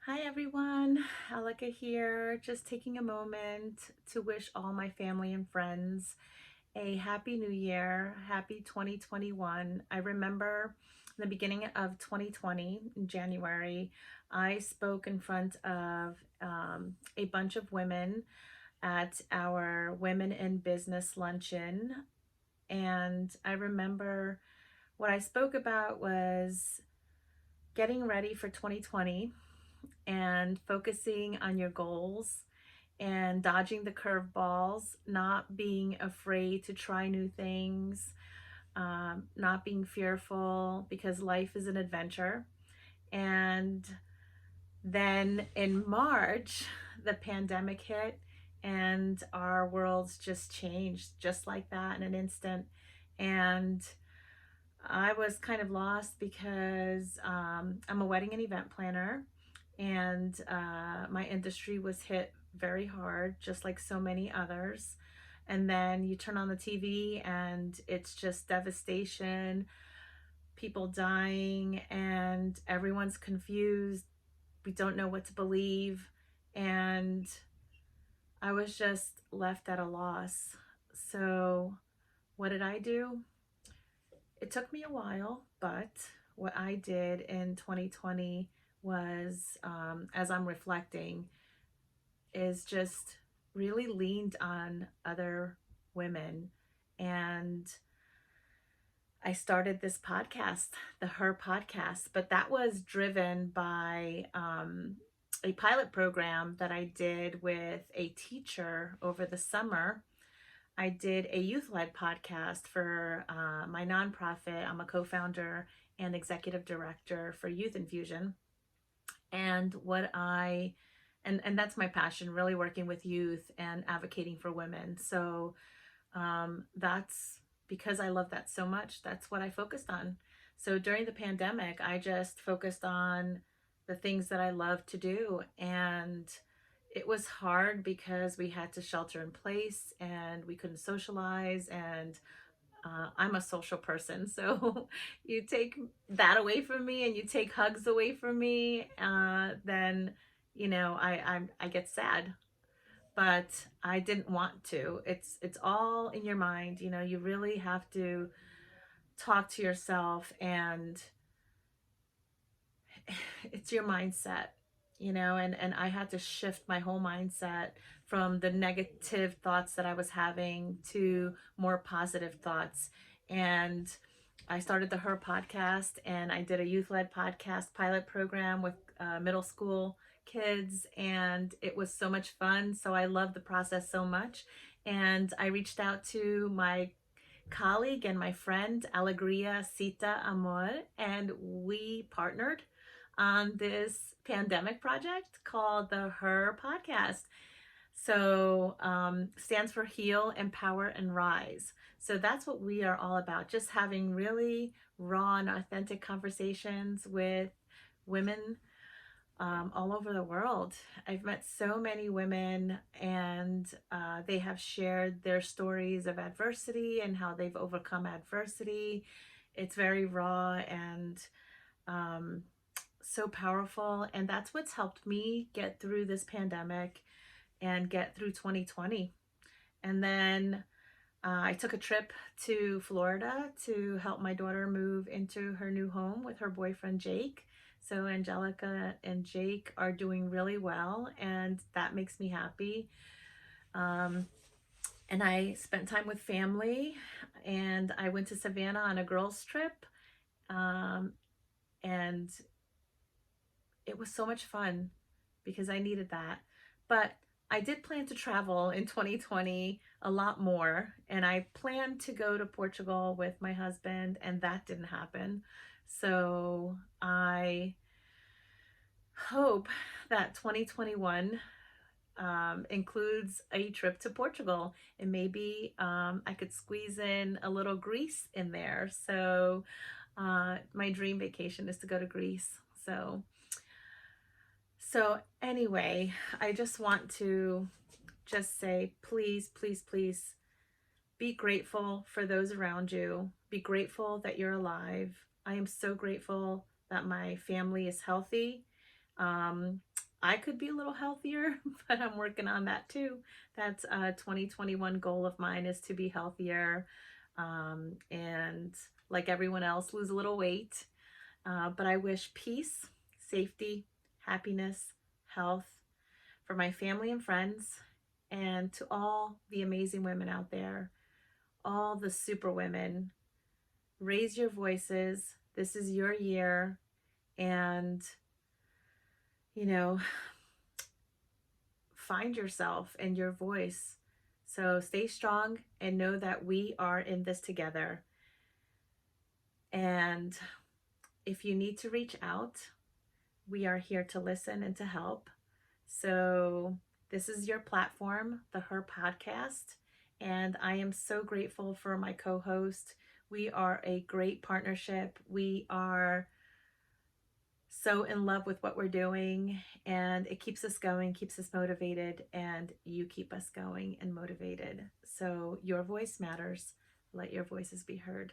Hi everyone, Elika here, just taking a moment to wish all my family and friends a happy new year, happy 2021. I remember in the beginning of 2020, in January, I spoke in front of a bunch of women at our Women in Business luncheon. And I remember what I spoke about was getting ready for 2020 and focusing on your goals and dodging the curveballs, not being afraid to try new things, not being fearful because life is an adventure. And then in March, the pandemic hit and our worlds just changed just like that in an instant. And I was kind of lost because I'm a wedding and event planner, and my industry was hit very hard, just like so many others. And then you turn on the TV, and it's just devastation, people dying, and everyone's confused. We don't know what to believe. And I was just left at a loss. So, what did I do? It took me a while, but what I did in 2020 was, as I'm reflecting, is just really leaned on other women. And I started this podcast, the H.E.R podcast, but that was driven by a pilot program that I did with a teacher over the summer. I did a youth led podcast for my nonprofit. I'm a co founder and executive director for Youth Infusion. And and that's my passion, really working with youth and advocating for women. So that's because I love that so much. That's what I focused on. So during the pandemic, I just focused on the things that I love to do. And it was hard because we had to shelter in place and we couldn't socialize. And I'm a social person. So you take that away from me and you take hugs away from me, then, I get sad, but I didn't want to. It's all in your mind. You really have to talk to yourself, and it's your mindset, and I had to shift my whole mindset from the negative thoughts that I was having to more positive thoughts. And I started the Her podcast, and I did a youth led podcast pilot program with middle school kids, and it was so much fun. So I loved the process so much. And I reached out to my colleague and my friend, Alegria Cita Amor, and we partnered on this pandemic project called the H.E.R podcast. So stands for Heal, Empower, and Rise. So that's what we are all about, just having really raw and authentic conversations with women all over the world. I've met so many women, and they have shared their stories of adversity and how they've overcome adversity. It's very raw and um, so powerful. And that's what's helped me get through this pandemic and get through 2020. And then I took a trip to Florida to help my daughter move into her new home with her boyfriend, Jake. So Angelica and Jake are doing really well, and that makes me happy. Um, and I spent time with family, and I went to Savannah on a girls' trip, um, and it was so much fun because I needed that. But I did plan to travel in 2020 a lot more, and I planned to go to Portugal with my husband, and that didn't happen. So I hope that 2021 includes a trip to Portugal, and maybe I could squeeze in a little Greece in there. So my dream vacation is to go to Greece. So anyway, I just want to just say, please, please, please be grateful for those around you. Be grateful that you're alive. I am so grateful that my family is healthy. Um, I could be a little healthier, but I'm working on that too. That's a 2021 goal of mine, is to be healthier, and like everyone else, lose a little weight. But I wish peace, safety, happiness, health for my family and friends, and to all the amazing women out there, all the super women. Raise your voices. This is your year. And, you know, find yourself and your voice. So stay strong and know that we are in this together. And if you need to reach out, we are here to listen and to help. So this is your platform, the H.E.R podcast. And I am so grateful for my co-host. We are a great partnership. We are so in love with what we're doing, and it keeps us going, keeps us motivated, and you keep us going and motivated. So your voice matters. Let your voices be heard.